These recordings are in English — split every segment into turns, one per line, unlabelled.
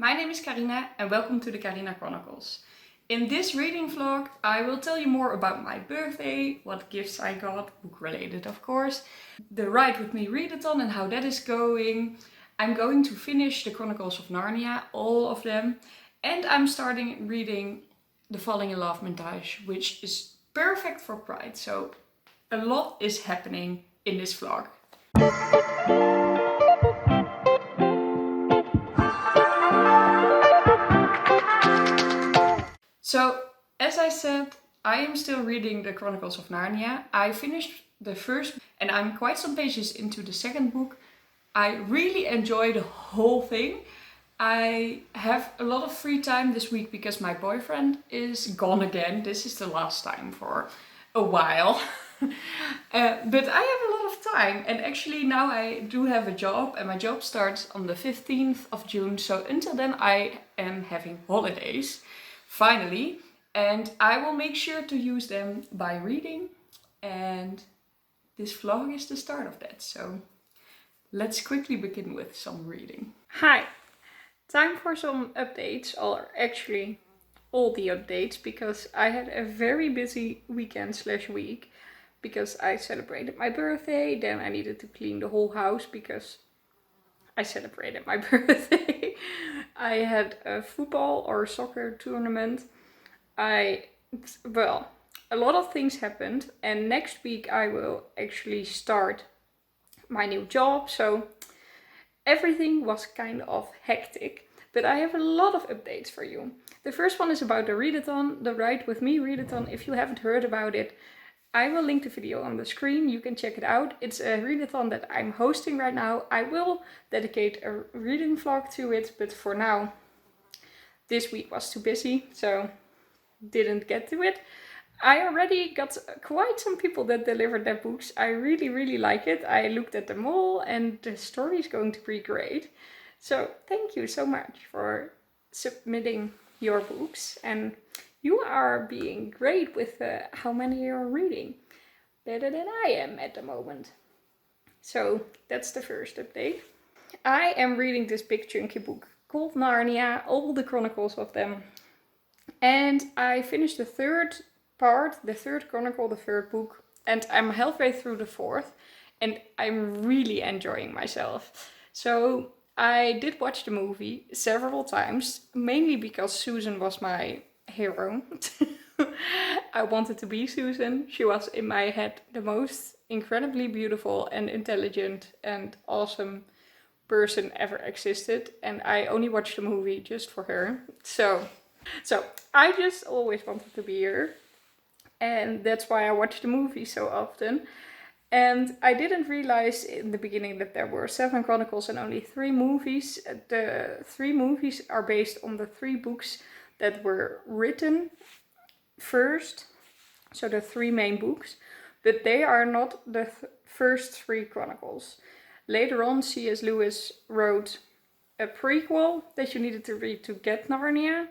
My name is Carina and welcome to the Carina Chronicles. In this reading vlog I will tell you more about my birthday, what gifts I got, book related of course, the Ride With Me readathon and how that is going. I'm going to finish the Chronicles of Narnia, all of them, and I'm starting reading the Falling in Love Montage, which is perfect for Pride, so a lot is happening in this vlog. So, as I said, I am still reading the Chronicles of Narnia. I finished the first and I'm quite some pages into the second book. I really enjoy the whole thing. I have a lot of free time this week because my boyfriend is gone again. This is the last time for a while. But I have a lot of time, and actually now I do have a job and my job starts on the 15th of June. So until then I am having holidays. Finally, and I will make sure to use them by reading, and this vlog is the start of that, so let's quickly begin with some reading. Hi! Time for some updates, or actually all the updates, because I had a very busy weekend/week because I celebrated my birthday, then I needed to clean the whole house because I celebrated my birthday. I had a football or soccer tournament. Well, a lot of things happened, and next week I will actually start my new job, so everything was kind of hectic, but I have a lot of updates for you. The first one is about the readathon, the Ride With Me readathon. If you haven't heard about it, I will link the video on the screen, you can check it out. It's a readathon that I'm hosting right now. I will dedicate a reading vlog to it, but for now, this week was too busy, so didn't get to it. I already got quite some people that delivered their books. I really like it. I looked at them all and the story is going to be great. So thank you so much for submitting your books, and you are being great with how many you're reading. Better than I am at the moment. So that's the first update. I am reading this big chunky book called Narnia, all the chronicles of them. And I finished the third part, the third chronicle, the third book. And I'm halfway through the fourth. And I'm really enjoying myself. So I did watch the movie several times, mainly because Susan was my hero. I wanted to be Susan. She was in my head the most incredibly beautiful and intelligent and awesome person ever existed, and I only watched the movie just for her. So I just always wanted to be her, and that's why I watched the movie so often. And I didn't realize in the beginning that there were 7 chronicles and only 3 movies. The 3 movies are based on the 3 books that were written first, so the 3 main books, but they are not the first 3 chronicles. Later on, C.S. Lewis wrote a prequel that you needed to read to get Narnia.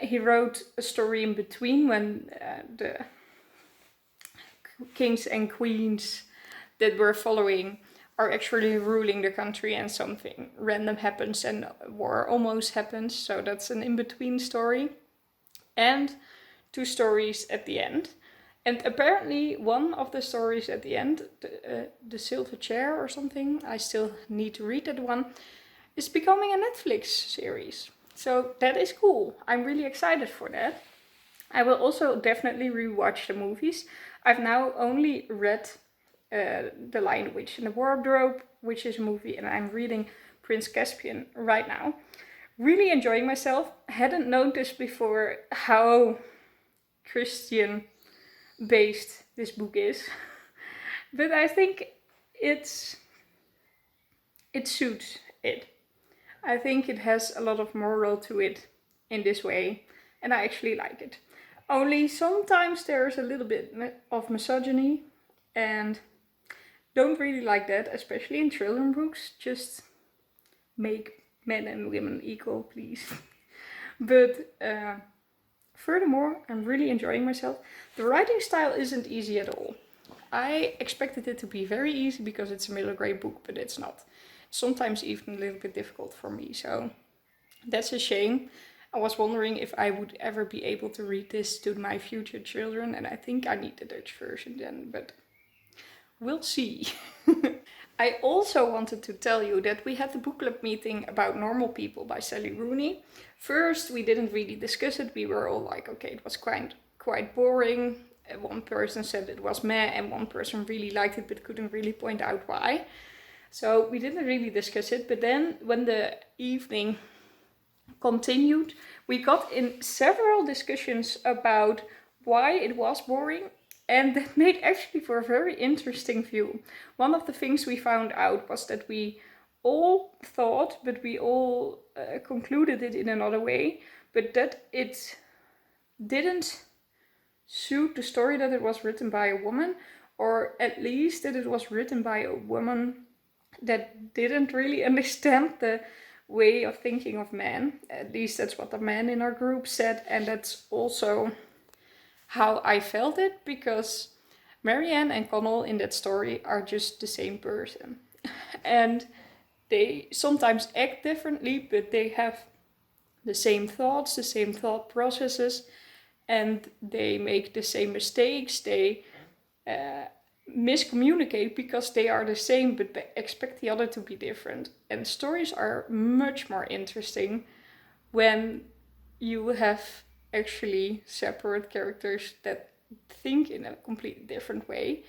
He wrote a story in between when the kings and queens that were following are actually ruling the country and something random happens and war almost happens. So that's an in-between story. And 2 stories at the end. And apparently one of the stories at the end, the Silver Chair or something, I still need to read that one, is becoming a Netflix series. So that is cool. I'm really excited for that. I will also definitely rewatch the movies. I've now only read The Lion, Witch and the Wardrobe, which is a movie, and I'm reading Prince Caspian right now. Really enjoying myself. Hadn't noticed before how Christian based this book is. But I think it suits it. I think it has a lot of moral to it in this way, and I actually like it. Only sometimes there's a little bit of misogyny, and don't really like that, especially in children's books. Just make men and women equal, please. But furthermore, I'm really enjoying myself. The writing style isn't easy at all. I expected it to be very easy because it's a middle grade book, but it's not. Sometimes even a little bit difficult for me, so That's a shame. I was wondering if I would ever be able to read this to my future children, and I think I need the Dutch version then, but we'll see. I also wanted to tell you that we had the book club meeting about Normal People by Sally Rooney. First, we didn't really discuss it. We were all like, okay, it was quite boring. One person said it was meh, and one person really liked it but couldn't really point out why. So we didn't really discuss it. But then when the evening continued, we got in several discussions about why it was boring, and that made actually for a very interesting view. One of the things we found out was that we all thought, but we all concluded it in another way, but that it didn't suit the story that it was written by a woman, or at least that it was written by a woman that didn't really understand the way of thinking of men. At least that's what the man in our group said, and that's also how I felt it, because Marianne and Connell in that story are just the same person. And they sometimes act differently, but they have the same thoughts, the same thought processes, and they make the same mistakes. They miscommunicate because they are the same, but they expect the other to be different. And stories are much more interesting when you have actually separate characters that think in a completely different way.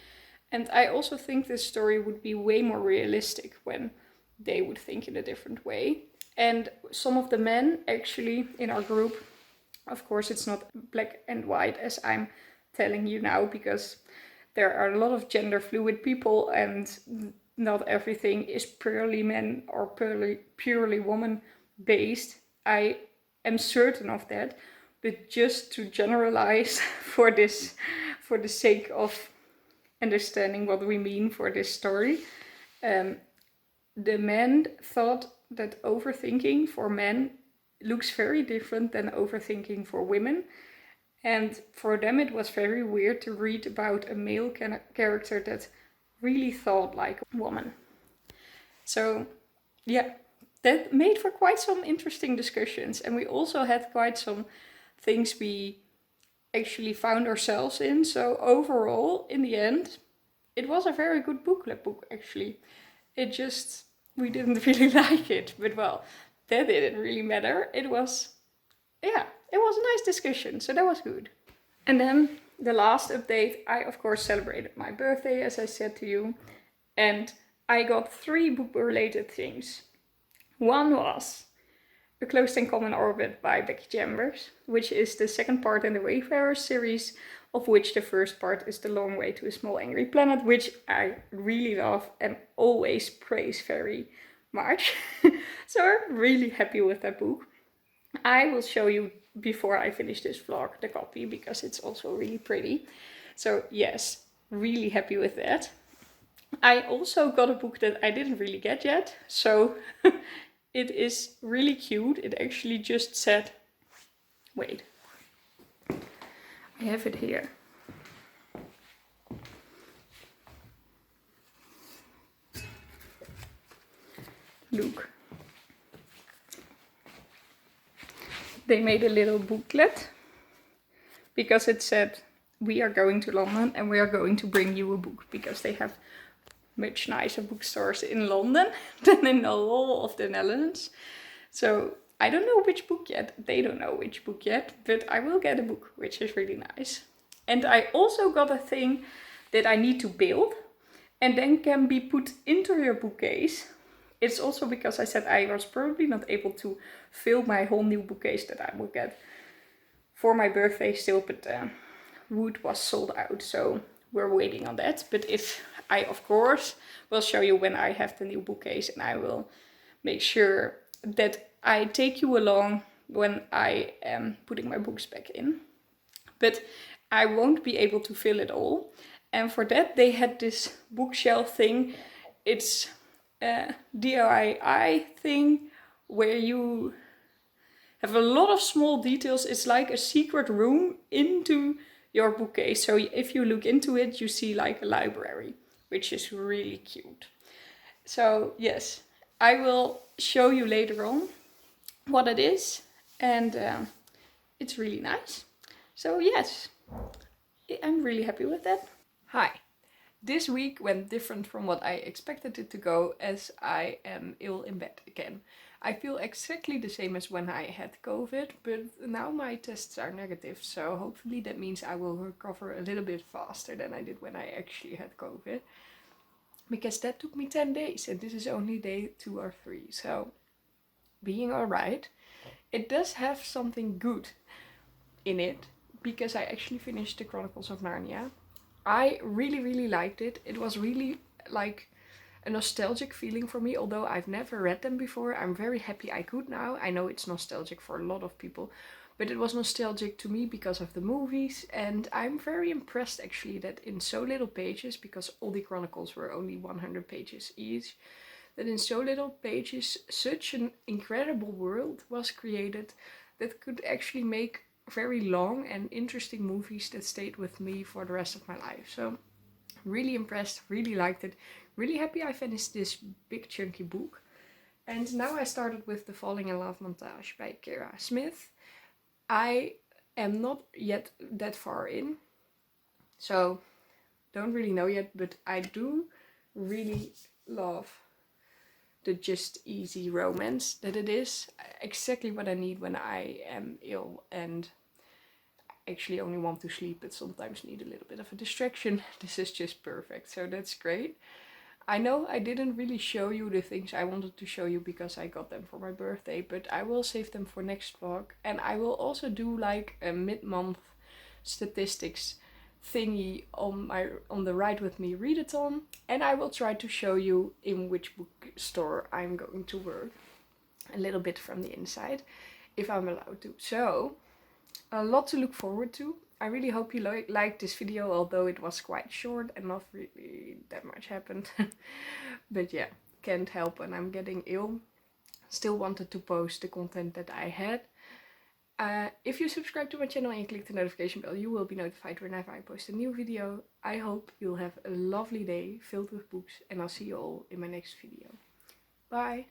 And I also think this story would be way more realistic when they would think in a different way. And some of the men actually in our group, of course it's not black and white as I'm telling you now, because there are a lot of gender fluid people and not everything is purely men or purely woman based. I am certain of that. But just to generalize for the sake of understanding what we mean for this story, the men thought that overthinking for men looks very different than overthinking for women. And for them it was very weird to read about a male character that really thought like a woman. So yeah, that made for quite some interesting discussions. And we also had quite some things we actually found ourselves in. So overall, in the end, it was a very good booklet book actually. It just, we didn't really like it, but well, that didn't really matter. It was a nice discussion, so that was good. And then the last update, I of course celebrated my birthday, as I said to you, and I got 3 book related things. One was A Closed and Common Orbit by Becky Chambers, which is the second part in the Wayfarer series, of which the first part is The Long Way to a Small Angry Planet, which I really love and always praise very much. So I'm really happy with that book. I will show you before I finish this vlog the copy, because it's also really pretty. So yes, really happy with that. I also got a book that I didn't really get yet, so it is really cute. It actually just said, wait, I have it here. Look. They made a little booklet because it said, we are going to London and we are going to bring you a book, because they have much nicer bookstores in London than in the whole of the Netherlands. So I don't know which book yet. They don't know which book yet, but I will get a book, which is really nice. And I also got a thing that I need to build and then can be put into your bookcase. It's also because I said I was probably not able to fill my whole new bookcase that I will get for my birthday still, but wood was sold out, so we're waiting on that. But if I, of course, will show you when I have the new bookcase, and I will make sure that I take you along when I am putting my books back in. But I won't be able to fill it all. And for that they had this bookshelf thing. It's a DIY thing where you have a lot of small details. It's like a secret room into your bookcase. So if you look into it, you see like a library, which is really cute. So yes, I will show you later on. what it is, and it's really nice. So yes, I'm really happy with that. Hi. This week went different from what I expected it to go, as I am ill in bed again. I feel exactly the same as when I had COVID, but now my tests are negative, so hopefully that means I will recover a little bit faster than I did when I actually had COVID. Because that took me 10 days, and this is only day 2 or 3, so being alright. It does have something good in it, because I actually finished the Chronicles of Narnia. I really liked it. It was really like a nostalgic feeling for me, although I've never read them before. I'm very happy I could now. I know it's nostalgic for a lot of people, but it was nostalgic to me because of the movies, and I'm very impressed actually that in so little pages, because all the Chronicles were only 100 pages each, that in so little pages such an incredible world was created that could actually make very long and interesting movies that stayed with me for the rest of my life. So really impressed, really liked it, really happy I finished this big chunky book. And now I started with The Falling in Love Montage by Ciara Smyth. I am not yet that far in, so don't really know yet, but I do really love the just easy romance that it is. Exactly what I need when I am ill and actually only want to sleep but sometimes need a little bit of a distraction. This is just perfect, so that's great. I know I didn't really show you the things I wanted to show you because I got them for my birthday, but I will save them for next vlog, and I will also do like a mid-month statistics thingy on the Ride With Me readathon, and I will try to show you in which bookstore I'm going to work a little bit from the inside, if I'm allowed to. So a lot to look forward to. I really hope you liked this video, although it was quite short and not really that much happened. But yeah, can't help when I'm getting ill. Still wanted to post the content that I had. If you subscribe to my channel and click the notification bell, you will be notified whenever I post a new video. I hope you'll have a lovely day filled with books, and I'll see you all in my next video. Bye!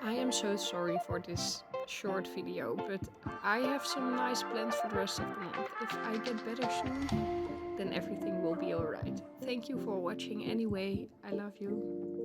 I am so sorry for this short video, but I have some nice plans for the rest of the month. If I get better soon, then everything will be alright. Thank you for watching anyway. I love you.